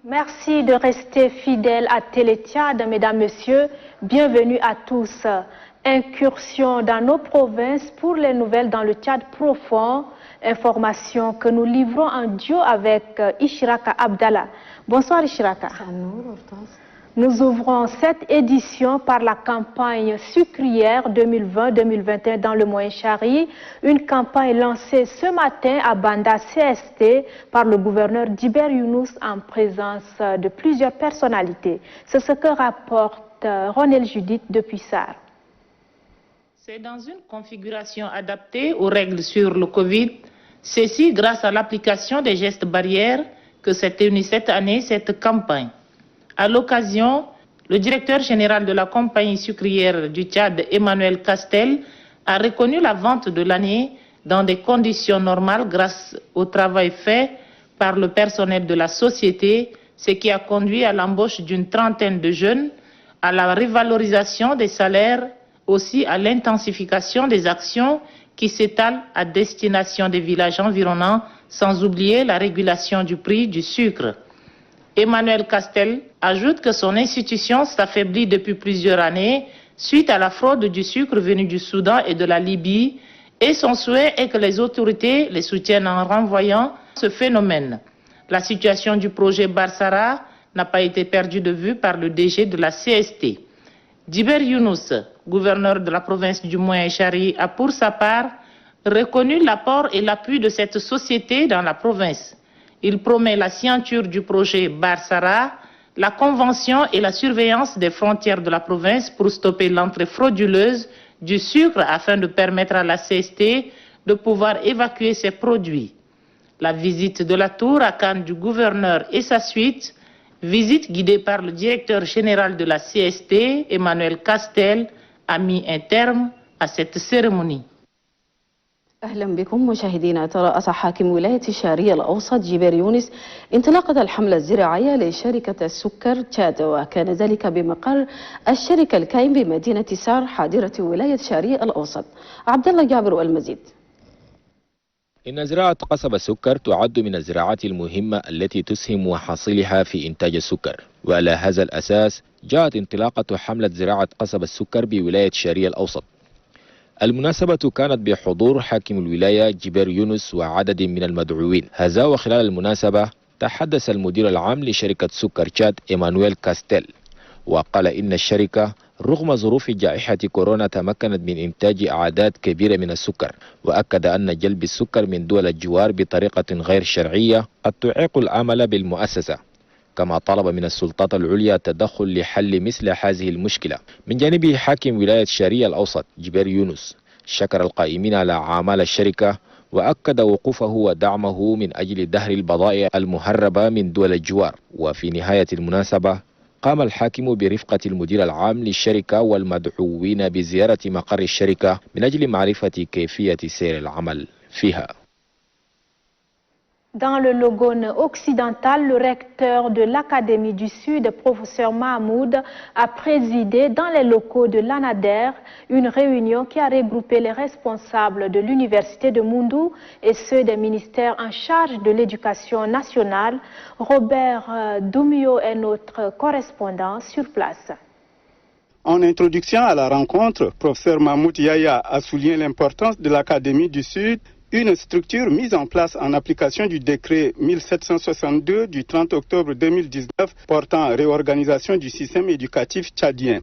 Merci de rester fidèles à Téléthiade, mesdames, messieurs. Bienvenue à tous. Incursion dans nos provinces pour les nouvelles dans le Tchad profond. Information que nous livrons en duo avec Ishiraka Abdallah. Bonsoir Ishiraka. Nous ouvrons cette édition par la campagne sucrière 2020-2021 dans le Moyen-Chari, une campagne lancée ce matin à Banda CST par le gouverneur Djiber Younous en présence de plusieurs personnalités. C'est ce que rapporte Ronel Judith depuis SAR. C'est dans une configuration adaptée aux règles sur le Covid, ceci grâce à l'application des gestes barrières que s'est tenue cette année cette campagne. À l'occasion, le directeur général de la compagnie sucrière du Tchad, Emmanuel Castel, a reconnu la vente de l'année dans des conditions normales grâce au travail fait par le personnel de la société, ce qui a conduit à l'embauche d'une trentaine de jeunes, à la revalorisation des salaires, aussi à l'intensification des actions qui s'étalent à destination des villages environnants, sans oublier la régulation du prix du sucre. Emmanuel Castel ajoute que son institution s'affaiblit depuis plusieurs années suite à la fraude du sucre venu du Soudan et de la Libye et son souhait est que les autorités les soutiennent en renvoyant ce phénomène. La situation du projet Barsara n'a pas été perdue de vue par le DG de la CST. Djiber Younous, gouverneur de la province du Moyen-Chari, a pour sa part reconnu l'apport et l'appui de cette société dans la province. Il promet la signature du projet Barsara, la convention et la surveillance des frontières de la province pour stopper l'entrée frauduleuse du sucre afin de permettre à la CST de pouvoir évacuer ses produits. La visite de la tour à Cannes du gouverneur et sa suite, visite guidée par le directeur général de la CST, Emmanuel Castel, a mis un terme à cette cérémonie. أهلا بكم مشاهدينا. ترأس حاكم ولاية الشرقية الأوسط جبير يونس انطلاقة الحملة الزراعية لشركة السكر تشاد، وكان ذلك بمقر الشركة الكاين بمدينة سار حاضرة ولاية الشرقية الأوسط. عبد الله جابر والمزيد. إن زراعة قصب السكر تعد من الزراعات المهمة التي تسهم محاصيلها في إنتاج السكر، وعلى هذا الأساس جاءت انطلاقة حملة زراعة قصب السكر بولاية الشرقية الأوسط. المناسبة كانت بحضور حاكم الولاية جبير يونس وعدد من المدعوين. هذا وخلال المناسبة تحدث المدير العام لشركة سكر تشاد إيمانويل كاستيل، وقال إن الشركة رغم ظروف جائحة كورونا تمكنت من إنتاج أعداد كبيرة من السكر، وأكد أن جلب السكر من دول الجوار بطريقة غير شرعية قد تعيق العمل بالمؤسسة، كما طلب من السلطات العليا التدخل لحل مثل هذه المشكلة. من جانبه حاكم ولاية الشرقية الأوسط جبير يونس شكر القائمين على أعمال الشركة وأكد وقوفه ودعمه من أجل دهر البضائع المهربة من دول الجوار. وفي نهاية المناسبة قام الحاكم برفقة المدير العام للشركة والمدعوين بزيارة مقر الشركة من أجل معرفة كيفية سير العمل فيها. Dans le Logone occidental, le recteur de l'Académie du Sud, professeur Mahmoud, a présidé dans les locaux de l'ANADER une réunion qui a regroupé les responsables de l'Université de Moundou et ceux des ministères en charge de l'éducation nationale. Robert Doumio est notre correspondant sur place. En introduction à la rencontre, professeur Mahmoud Yaya a souligné l'importance de l'Académie du Sud, une structure mise en place en application du décret 1762 du 30 octobre 2019 portant réorganisation du système éducatif tchadien.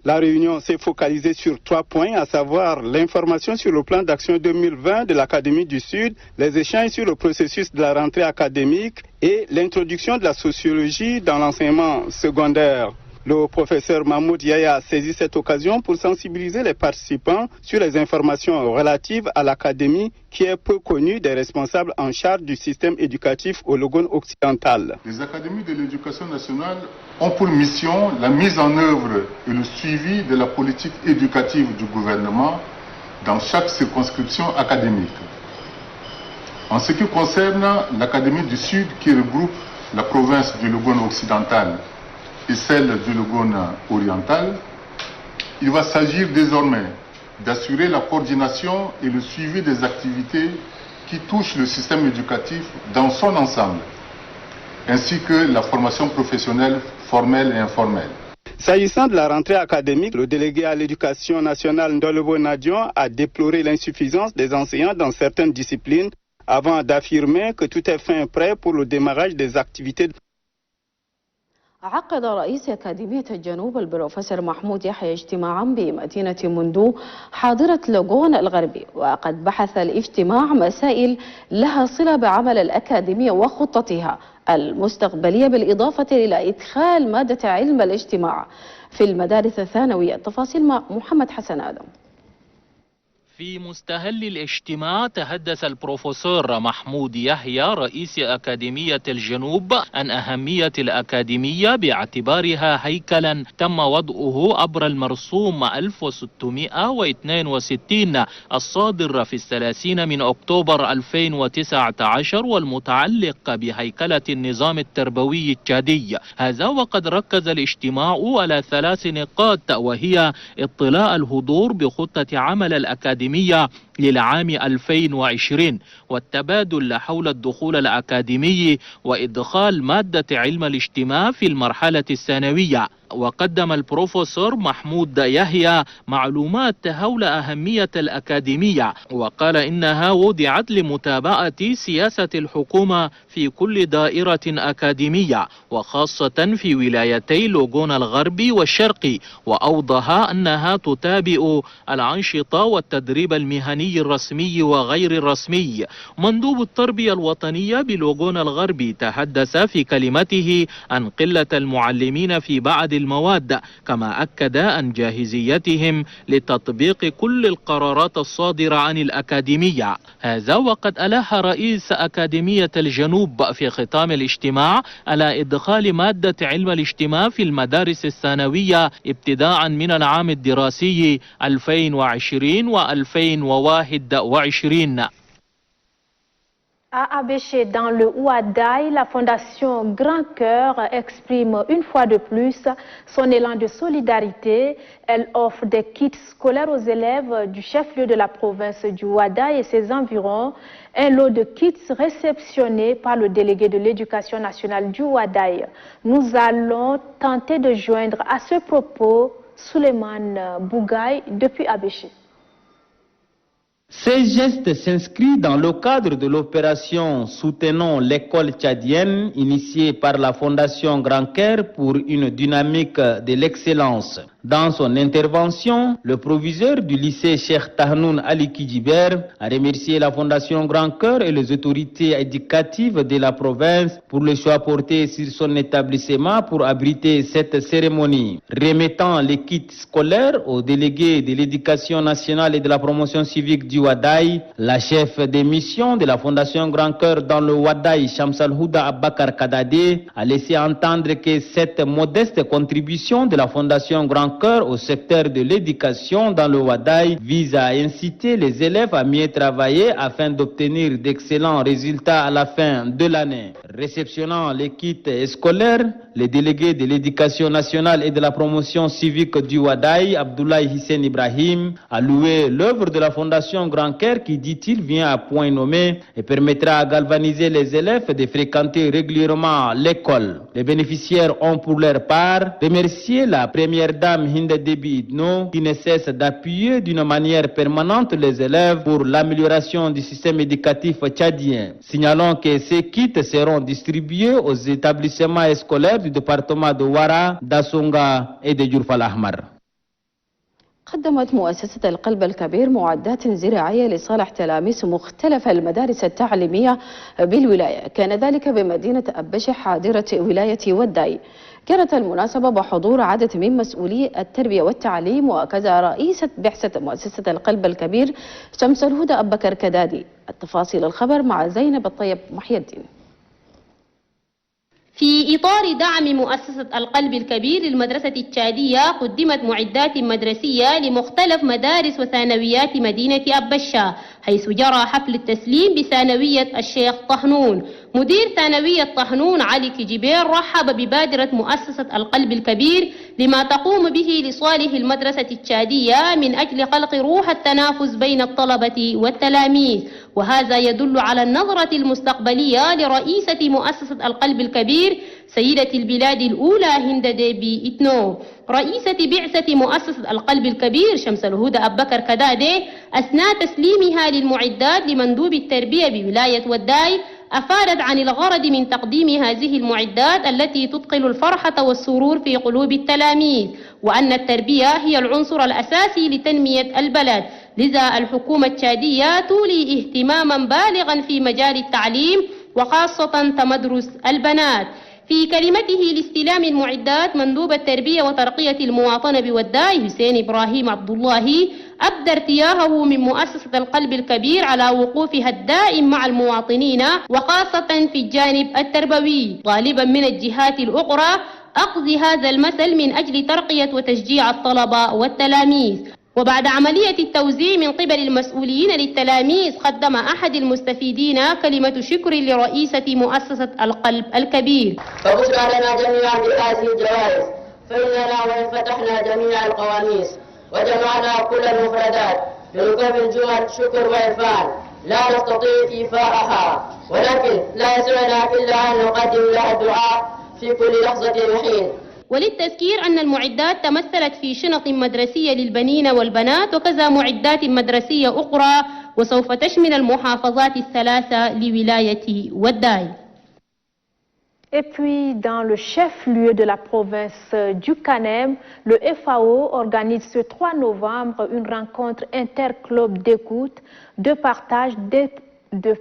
La réunion s'est focalisée sur 3 points, à savoir l'information sur le plan d'action 2020 de l'Académie du Sud, les échanges sur le processus de la rentrée académique et l'introduction de la sociologie dans l'enseignement secondaire. Le professeur Mahmoud Yaya a saisi cette occasion pour sensibiliser les participants sur les informations relatives à l'académie qui est peu connue des responsables en charge du système éducatif au Logone occidental. Les académies de l'éducation nationale ont pour mission la mise en œuvre et le suivi de la politique éducative du gouvernement dans chaque circonscription académique. En ce qui concerne l'Académie du Sud qui regroupe la province du Logone occidental et celle du Logone oriental, il va s'agir désormais d'assurer la coordination et le suivi des activités qui touchent le système éducatif dans son ensemble, ainsi que la formation professionnelle formelle et informelle. S'agissant de la rentrée académique, le délégué à l'éducation nationale Ndolebo Nadion a déploré l'insuffisance des enseignants dans certaines disciplines avant d'affirmer que tout est fin et prêt pour le démarrage des activités. عقد رئيس أكاديمية الجنوب البروفيسور محمود يحيى اجتماعا بمدينة مندو حاضرة لوغون الغربي، وقد بحث الاجتماع مسائل لها صلة بعمل الأكاديمية وخطتها المستقبلية، بالإضافة إلى إدخال مادة علم الاجتماع في المدارس الثانوية. التفاصيل مع محمد حسن آدم. في مستهل الاجتماع تحدث البروفيسور محمود يحيى رئيس أكاديمية الجنوب عن أهمية الأكاديمية باعتبارها هيكلا تم وضعه عبر المرسوم 1662 الصادر في 30 من أكتوبر 2019 والمتعلق بهيكلة النظام التربوي التشادي. هذا وقد ركز الاجتماع على 3 نقاط، وهي اطلاع الحضور بخطة عمل الأكاديمية للعام 2020 والتبادل حول الدخول الأكاديمي وإدخال مادة علم الاجتماع في المرحلة الثانوية. وقدم البروفيسور محمود يحيى معلومات حول أهمية الأكاديمية، وقال إنها وضعت لمتابعة سياسة الحكومة في كل دائرة أكاديمية وخاصة في ولايتي لوغون الغربي والشرقي، وأوضح أنها تتابع الأنشطة والتدريب المهني الرسمي وغير الرسمي. مندوب التربية الوطنية بلوغون الغربي تحدث في كلمته عن قلة المعلمين في بعض المواد، كما أكد عن جاهزيتهم لتطبيق كل القرارات الصادرة عن الأكاديمية. هذا وقد ألح رئيس أكاديمية الجنوب في ختام الاجتماع على إدخال مادة علم الاجتماع في المدارس الثانوية ابتداء من العام الدراسي 2020 و2021. À Abéché, dans le Ouadaï, la Fondation Grand Cœur exprime une fois de plus son élan de solidarité. Elle offre des kits scolaires aux élèves du chef-lieu de la province du Ouadaï et ses environs. Un lot de kits réceptionnés par le délégué de l'éducation nationale du Ouadaï. Nous allons tenter de joindre à ce propos Souleymane Bougaï depuis Abéché. Ces gestes s'inscrivent dans le cadre de l'opération Soutenons l'école tchadienne initiée par la Fondation Grand Cœur pour une dynamique de l'excellence. Dans son intervention, le proviseur du lycée Cheikh Tahnoun Ali Kidjiber a remercié la Fondation Grand Cœur et les autorités éducatives de la province pour le choix porté sur son établissement pour abriter cette cérémonie. Remettant les kits scolaires aux délégués de l'éducation nationale et de la promotion civique du Ouadaï, la chef des missions de la Fondation Grand Cœur dans le Ouadaï, Shamsal Houda Abakar Kadade, a laissé entendre que cette modeste contribution de la Fondation Grand Cœur au secteur de l'éducation dans le Ouadaï vise à inciter les élèves à mieux travailler afin d'obtenir d'excellents résultats à la fin de l'année. Réceptionnant les kits scolaires, le délégué de l'éducation nationale et de la promotion civique du Ouadaï, Abdoulaye Hissène Ibrahim, a loué l'œuvre de la Fondation Grand Cœur qui, dit-il, vient à point nommé et permettra à galvaniser les élèves de fréquenter régulièrement l'école. Les bénéficiaires ont pour leur part remercié la première dame Hinde Debi Idno qui ne cesse d'appuyer d'une manière permanente les élèves pour l'amélioration du système éducatif tchadien. Signalons que ces kits seront distribués aux établissements scolaires du département de Ouara, d'Assonga et de Djourfal Ahmar. قدمت مؤسسة القلب الكبير معدات زراعية لصالح تلاميذ مختلف المدارس التعليمية بالولاية، كان ذلك بمدينة أبشة حاضرة ولاية وداي. كانت المناسبة بحضور عدد من مسؤولي التربية والتعليم وكذا رئيسة بعثة مؤسسة القلب الكبير شمس الهدى أبكر كدادي. التفاصيل الخبر مع زينب الطيب محي الدين. في إطار دعم مؤسسة القلب الكبير للمدرسة التشادية قدمت معدات مدرسية لمختلف مدارس وثانويات مدينة أبشا، حيث جرى حفل التسليم بثانوية الشيخ طحنون. مدير ثانوية طحنون علي كجبير رحب ببادرة مؤسسة القلب الكبير لما تقوم به لصالح المدرسة التشادية من أجل خلق روح التنافس بين الطلبة والتلاميذ، وهذا يدل على النظرة المستقبلية لرئيسة مؤسسة القلب الكبير سيدة البلاد الأولى هند ديبي إتنو. رئيسة بعثة مؤسسة القلب الكبير شمس الهدى أبو بكر كدادي أثناء تسليمها للمعدات لمندوب التربية بولاية وداي أفادت عن الغرض من تقديم هذه المعدات التي تدخل الفرحة والسرور في قلوب التلاميذ، وأن التربية هي العنصر الأساسي لتنمية البلد، لذا الحكومة التشادية تولي اهتماما بالغا في مجال التعليم وخاصة تمدرس البنات. في كلمته لاستلام المعدات مندوب التربية وترقية المواطنة بوداي حسين إبراهيم عبد الله أبدى ارتياهه من مؤسسة القلب الكبير على وقوفها الدائم مع المواطنين وخاصة في الجانب التربوي، طالبا من الجهات الأخرى أخذ هذا المثل من أجل ترقية وتشجيع الطلبة والتلاميذ. وبعد عملية التوزيع من قبل المسؤولين للتلاميذ قدم أحد المستفيدين كلمة شكر لرئيسة مؤسسة القلب الكبير. فبشرى لنا جميعا بهذه الجوائز، فإننا وإن فتحنا جميع القواميس وجمعنا كل المفردات لنكمل جمل شكر وإرفان لا نستطيع إيفاءها، ولكن لا يسعنا إلا أن نقدم لها الدعاء في كل لحظة وحين. وللتذكير أن المعدات تمثلت في شنط مدرسية للبنين والبنات وكذا معدات مدرسية أخرى، وسوف تشمل المحافظات الثلاثة لولاية وداي. Et puis, dans le chef-lieu de la province du Kanem, le FAO organise ce 3 novembre une rencontre interclub d'écoute, de partage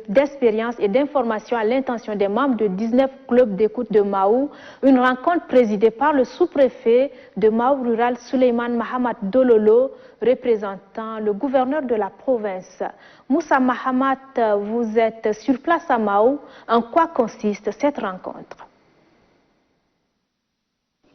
d'expérience et d'information à l'intention des membres de 19 clubs d'écoute de Maou, une rencontre présidée par le sous-préfet de Maou rural Suleiman Mahamad Dololo, représentant le gouverneur de la province. Moussa Mahamad, vous êtes sur place à Maou. En quoi consiste cette rencontre?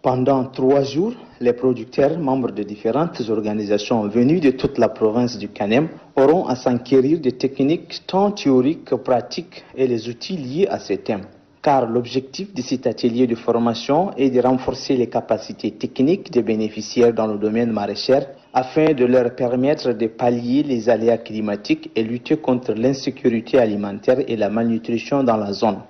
Pendant 3 jours, les producteurs, membres de différentes organisations venues de toute la province du Kanem, auront à s'enquérir des techniques tant théoriques que pratiques et les outils liés à ces thèmes. Car l'objectif de cet atelier de formation est de renforcer les capacités techniques des bénéficiaires dans le domaine maraîcher afin de leur permettre de pallier les aléas climatiques et lutter contre l'insécurité alimentaire et la malnutrition dans la zone.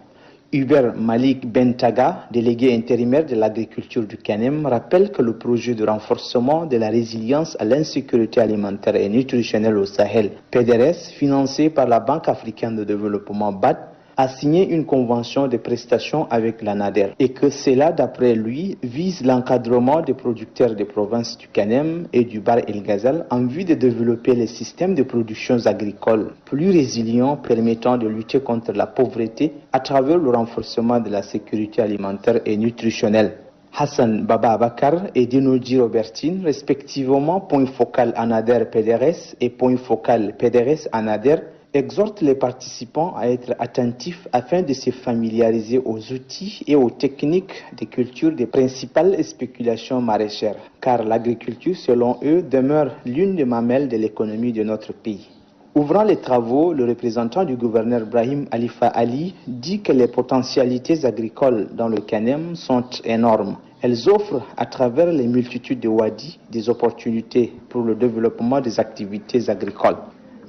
Hubert Malik Bentaga, délégué intérimaire de l'agriculture du Kanem, rappelle que le projet de renforcement de la résilience à l'insécurité alimentaire et nutritionnelle au Sahel, PDRS, financé par la Banque africaine de développement BAD, a signé une convention de prestations avec la NADER et que cela, d'après lui, vise l'encadrement des producteurs des provinces du Kanem et du Bar El Ghazal en vue de développer les systèmes de production agricoles plus résilients permettant de lutter contre la pauvreté à travers le renforcement de la sécurité alimentaire et nutritionnelle. Hassan Baba Abakar et Dinoji Robertine, respectivement point focal ANADER PDRS et point focal PDRS ANADER, exhorte les participants à être attentifs afin de se familiariser aux outils et aux techniques de culture des principales spéculations maraîchères, car l'agriculture, selon eux, demeure l'une des mamelles de l'économie de notre pays. Ouvrant les travaux, le représentant du gouverneur Brahim Alifa Ali dit que les potentialités agricoles dans le Kanem sont énormes. Elles offrent, à travers les multitudes de wadis, des opportunités pour le développement des activités agricoles.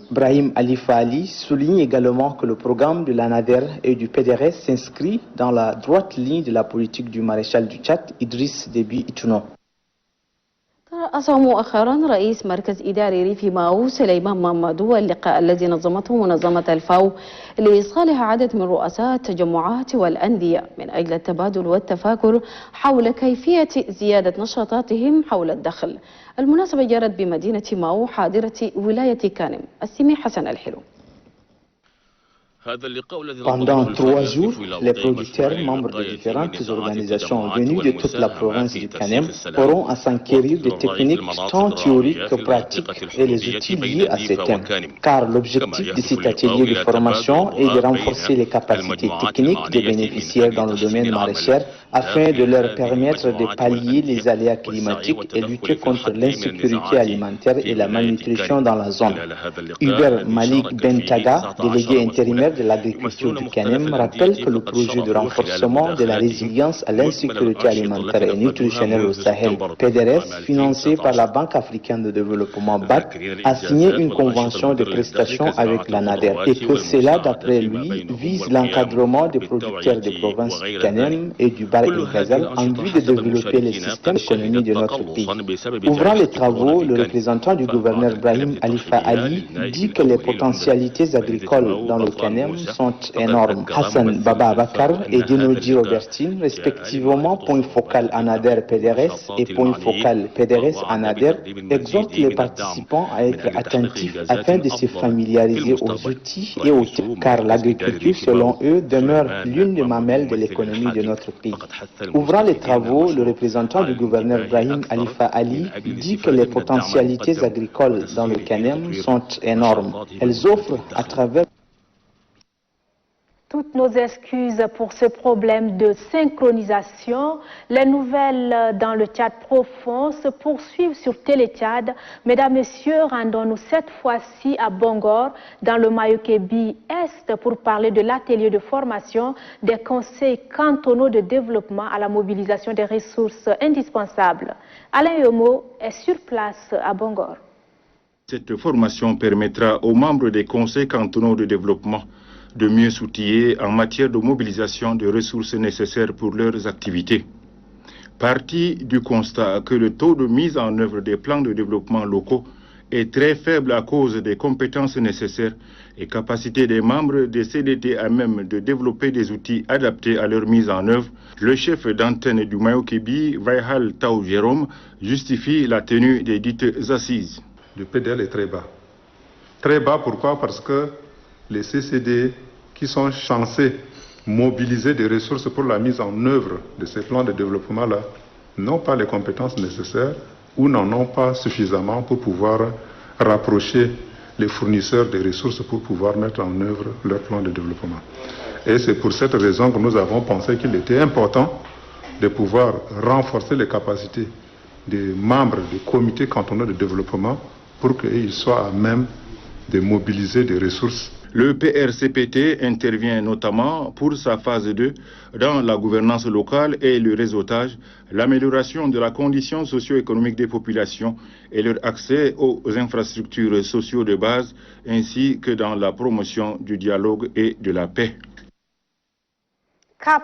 Brahim Alifa Ali souligne également que le programme de l'ANADER et du PDRS s'inscrit dans la droite ligne de la politique du maréchal du Tchad, Idriss Déby Itno. ترأس مؤخرا رئيس مركز إداري ريف ماو سليمان مامادو اللقاء الذي نظمته منظمة الفاو لإصالح عدد من رؤساء التجمعات والأندية من أجل التبادل والتفاكر حول كيفية زيادة نشاطاتهم حول الدخل. المناسبة جرت بمدينة ماو حاضرة ولاية كانم. السمي حسن الحلو. Pendant 3 jours, les producteurs, membres de différentes organisations venues de toute la province du Kanem, auront à s'enquérir des techniques tant théoriques que pratiques et les outils liés à ces thèmes. Car l'objectif de cet atelier de formation est de renforcer les capacités techniques des bénéficiaires dans le domaine maraîcher afin de leur permettre de pallier les aléas climatiques et lutter contre l'insécurité alimentaire et la malnutrition dans la zone. Hubert Malik Bentaga, délégué intérimaire de l'agriculture du Kanem, rappelle que le projet de renforcement de la résilience à l'insécurité alimentaire et nutritionnelle au Sahel, PDRS, financé par la Banque africaine de développement BAD, a signé une convention de prestation avec la NADER et que cela, d'après lui, vise l'encadrement des producteurs des provinces du Kanem et du Bahr el Ghazal en vue de développer les systèmes économiques de notre pays. Ouvrant les travaux, le représentant du gouverneur Brahim Alifa Ali dit que les potentialités agricoles dans le Kanem sont énormes. Hassan Baba Abakar et Dinoji Robertine, respectivement point focal ANADER PDRS et point focal PDRS ANADER, exhortent les participants à être attentifs afin de se familiariser aux outils et aux techniques, car l'agriculture, selon eux, demeure l'une des mamelles de l'économie de notre pays. Ouvrant les travaux, le représentant du gouverneur Brahim Alifa Ali dit que les potentialités agricoles dans le Kanem sont énormes. Elles offrent à travers toutes nos excuses pour ce problème de synchronisation. Les nouvelles dans le Tchad profond se poursuivent sur Télé-Tchad. Mesdames, Messieurs, rendons-nous cette fois-ci à Bongor, dans le Mayo-Kébi Est, pour parler de l'atelier de formation des conseils cantonaux de développement à la mobilisation des ressources indispensables. Alain Yomo est sur place à Bongor. Cette formation permettra aux membres des conseils cantonaux de développement de mieux s'outiller en matière de mobilisation de ressources nécessaires pour leurs activités. Parti du constat que le taux de mise en œuvre des plans de développement locaux est très faible à cause des compétences nécessaires et capacités des membres des CDT à même de développer des outils adaptés à leur mise en œuvre, le chef d'antenne du Mayo-Kébi, Vaihal Tao Jérôme, justifie la tenue des dites assises. Le PDL est très bas. Très bas, pourquoi? Parce que les CCD qui sont censés mobiliser des ressources pour la mise en œuvre de ces plans de développement-là n'ont pas les compétences nécessaires ou n'en ont pas suffisamment pour pouvoir rapprocher les fournisseurs des ressources pour pouvoir mettre en œuvre leur plan de développement. Et c'est pour cette raison que nous avons pensé qu'il était important de pouvoir renforcer les capacités des membres des comités cantonaux de développement pour qu'ils soient à même de mobiliser des ressources. Le PRCPT intervient notamment pour sa phase 2 dans la gouvernance locale et le réseautage, l'amélioration de la condition socio-économique des populations et leur accès aux infrastructures sociaux de base, ainsi que dans la promotion du dialogue et de la paix. Cap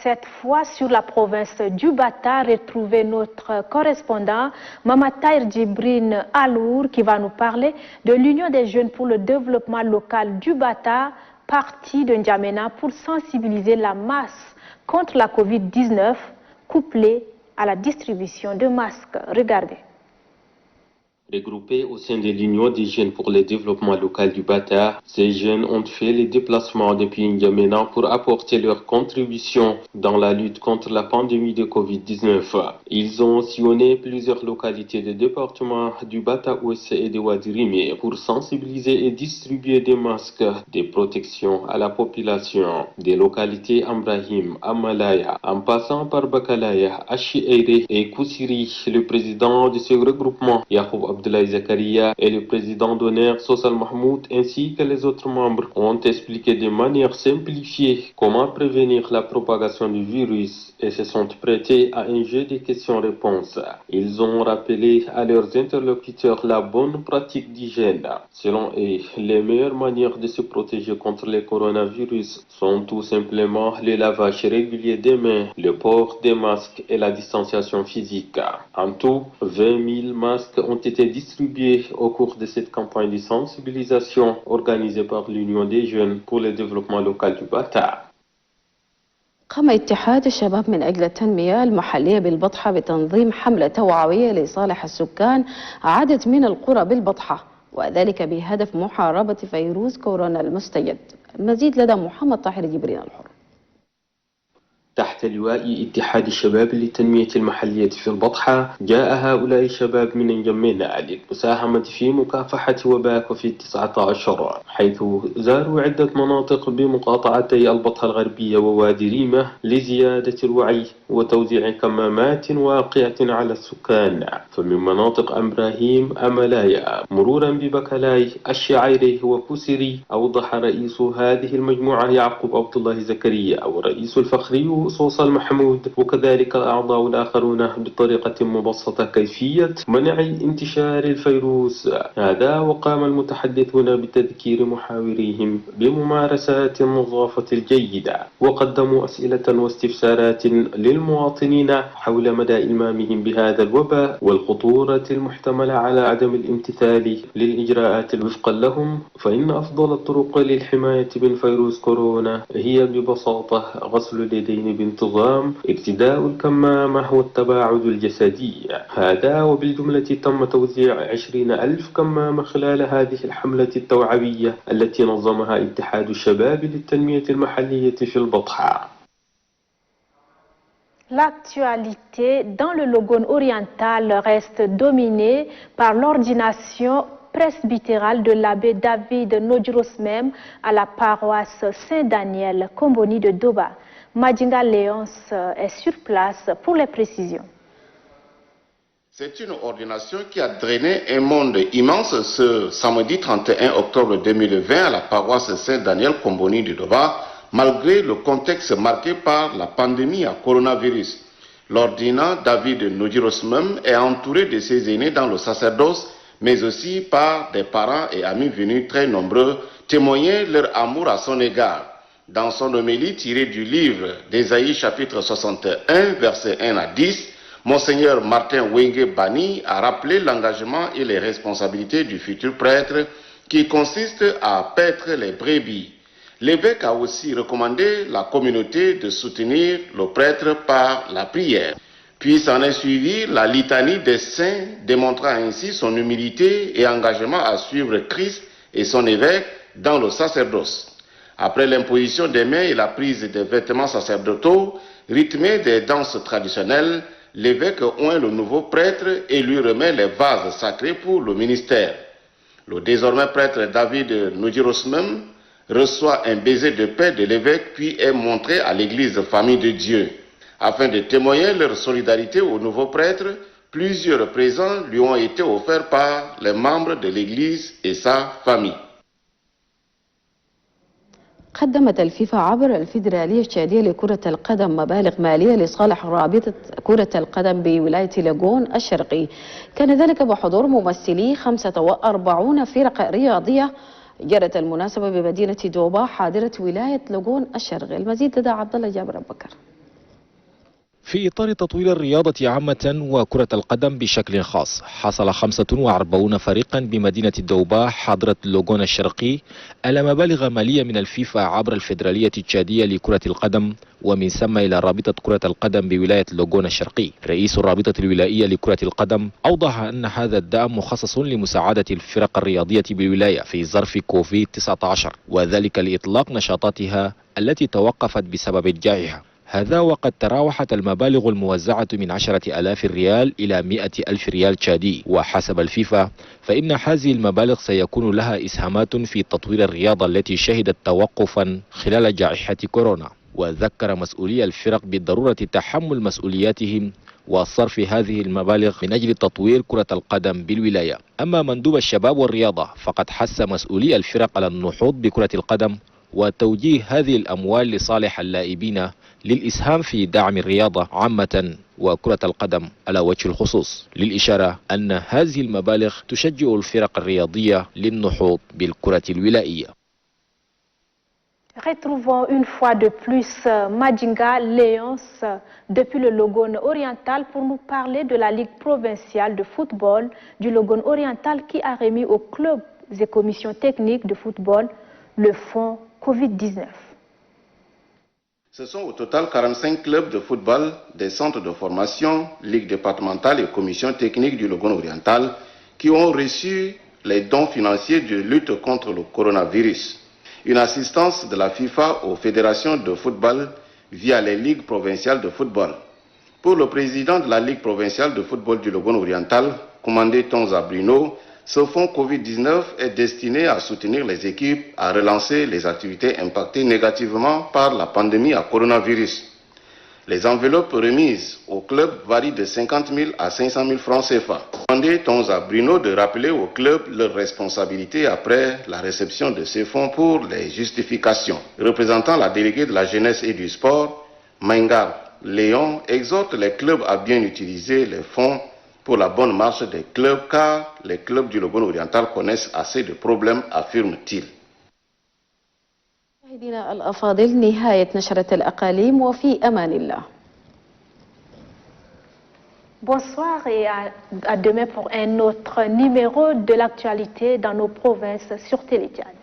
cette fois sur la province du Bata, retrouver notre correspondant Mamataïr Djibrine Alour qui va nous parler de l'Union des jeunes pour le développement local du Bata, partie de N'Djamena pour sensibiliser la masse contre la Covid-19, couplée à la distribution de masques. Regardez. Regroupés au sein de l'Union des jeunes pour le développement local du Bata, ces jeunes ont fait les déplacements depuis N'Djamena pour apporter leur contribution dans la lutte contre la pandémie de Covid-19. Ils ont sillonné plusieurs localités des départements du Bata-Ouest et de Wadirimi pour sensibiliser et distribuer des masques de protection à la population. Des localités Ambrahim, Amalaya, en passant par Bakalaya, Achi-Eire et Koussiri, le président de ce regroupement, Yacoub Abdoulaye Zakaria et le président d'honneur Sossal Mahmoud ainsi que les autres membres ont expliqué de manière simplifiée comment prévenir la propagation du virus et se sont prêtés à un jeu de questions-réponses. Ils ont rappelé à leurs interlocuteurs la bonne pratique d'hygiène. Selon eux, les meilleures manières de se protéger contre le coronavirus sont tout simplement le lavage régulier des mains, le port des masques et la distanciation physique. En tout, 20 000 masques ont été distribués au cours de cette campagne de sensibilisation organisée par l'Union des jeunes pour le développement local du Bata. قام اتحاد الشباب من أجل التنمية المحلية بالبطحة بتنظيم حملة توعوية لصالح السكان عدد من القرى بالبطحة، وذلك بهدف محاربة فيروس كورونا المستجد. المزيد لدى محمد طاهر جبرين الحر. تحت لواء اتحاد الشباب للتنمية المحلية في البطحة، جاء هؤلاء الشباب من نجمينا للمساهمة في مكافحة وباء كوفيد-19، حيث زاروا عدة مناطق بمقاطعتي البطحة الغربية ووادي ريمة لزيادة الوعي وتوزيع كمامات واقية على السكان. فمن مناطق إبراهيم أملايا مرورا ببكلاي الشعيري وكسري، أوضح رئيس هذه المجموعة يعقوب عبد الله زكريا والرئيس الفخري صوص المحمود وكذلك الأعضاء الآخرون بطريقة مبسطة كيفية منع انتشار الفيروس هذا. وقام المتحدثون بتذكير محاوريهم بممارسات النظافة الجيدة، وقدموا أسئلة واستفسارات للمواطنين حول مدى إلمامهم بهذا الوباء والخطورة المحتملة على عدم الامتثال للإجراءات. وفقا لهم فإن أفضل الطرق للحماية من فيروس كورونا هي ببساطة غسل اليدين بانتظام، ارتداء الكمامة والتباعد الجسدي. هذا وبالجملة تم توزيع 20,000 كمامة خلال هذه الحملة التوعوية التي نظمها اتحاد الشباب للتنمية المحلية في البطحة. L'actualité dans le Logone oriental reste dominée par l'ordination presbytérale de l'abbé David Nodjirosmem à la paroisse Saint-Daniel, Komboni de Doba. Madinga Léonce est sur place pour les précisions. C'est une ordination qui a drainé un monde immense ce samedi 31 octobre 2020 à la paroisse Saint-Daniel, Komboni de Doba, malgré le contexte marqué par la pandémie à coronavirus. L'ordinant David Nodjirosmem est entouré de ses aînés dans le sacerdoce, mais aussi par des parents et amis venus très nombreux témoigner leur amour à son égard. Dans son homélie tirée du livre d'Ésaïe chapitre 61, versets 1 à 10, Monseigneur Martin Wenge Bani a rappelé l'engagement et les responsabilités du futur prêtre qui consiste à paître les brebis. L'évêque a aussi recommandé la communauté de soutenir le prêtre par la prière. Puis s'en est suivi la litanie des saints, démontrant ainsi son humilité et engagement à suivre Christ et son évêque dans le sacerdoce. Après l'imposition des mains et la prise des vêtements sacerdotaux, rythmés des danses traditionnelles, l'évêque oint le nouveau prêtre et lui remet les vases sacrés pour le ministère. Le désormais prêtre David Nodjirosmem reçoit un baiser de paix de l'évêque puis est montré à l'église Famille de Dieu. Afin de témoigner leur solidarité au nouveau prêtre, plusieurs présents lui ont été offerts par les membres de l'église et sa famille. قدمت الفيفا عبر الفيدرالية التشادية لكرة القدم مبالغ مالية لصالح رابطة كرة القدم بولاية لاغون الشرقي. كان ذلك بحضور ممثلي 45 فرق رياضية. جرت المناسبة بمدينة دوبا حاضرة ولاية لاغون الشرقي. المزيد لدى عبد الله جابر بكر. في إطار تطوير الرياضة عامة وكرة القدم بشكل خاص، حصل 45 فريقا بمدينة الدوبا حاضرة لاغون الشرقي على مبالغ مالية من الفيفا عبر الفيدرالية التشادية لكرة القدم، ومن ثم إلى رابطة كرة القدم بولاية لاغون الشرقي. رئيس الرابطة الولائية لكرة القدم أوضح أن هذا الدعم مخصص لمساعدة الفرق الرياضية بالولاية في ظرف كوفيد-19، وذلك لإطلاق نشاطاتها التي توقفت بسبب الجائحة. هذا وقد تراوحت المبالغ الموزعة من 10,000 ريال إلى 100,000 ريال تشادي. وحسب الفيفا فإن هذه المبالغ سيكون لها إسهامات في تطوير الرياضة التي شهدت توقفا خلال جائحة كورونا. وذكر مسؤولي الفرق بضرورة تحمل مسؤولياتهم وصرف هذه المبالغ من أجل تطوير كرة القدم بالولاية. أما مندوب الشباب والرياضة فقد حث مسؤولي الفرق على النهوض بكرة القدم وتوجيه هذه الأموال لصالح اللاعبين للإسهام في دعم الرياضة عامة وكرة القدم على وجه الخصوص، للإشارة أن هذه المبالغ تشجع الفرق الرياضية للنهوض بالكرة الولائية. Retrouvons une fois de plus Madinga Léonce depuis le Logone oriental pour nous parler de la Ligue provinciale de football du Logone oriental qui a remis aux clubs et commissions techniques de football le fonds Covid-19. Ce sont au total 45 clubs de football, des centres de formation, ligues départementales et commissions techniques du Logone oriental qui ont reçu les dons financiers de lutte contre le coronavirus. Une assistance de la FIFA aux fédérations de football via les ligues provinciales de football. Pour le président de la Ligue provinciale de football du Logone oriental, commandé Tonza Bruno, ce fonds Covid-19 est destiné à soutenir les équipes à relancer les activités impactées négativement par la pandémie à coronavirus. Les enveloppes remises aux clubs varient de 50 000 à 500 000 francs CFA. Commandé Tonza Bruno de rappeler aux clubs leurs responsabilités après la réception de ces fonds pour les justifications. Représentant la déléguée de la jeunesse et du sport, Maingar Léon exhorte les clubs à bien utiliser les fonds pour la bonne marche des clubs car les clubs du Logone oriental connaissent assez de problèmes, affirme-t-il. مشاهدينا الأفاضل نهاية نشرة الأقاليم وفي أمان الله. Bonsoir et à demain pour un autre numéro de l'actualité dans nos provinces sur Téléthiane.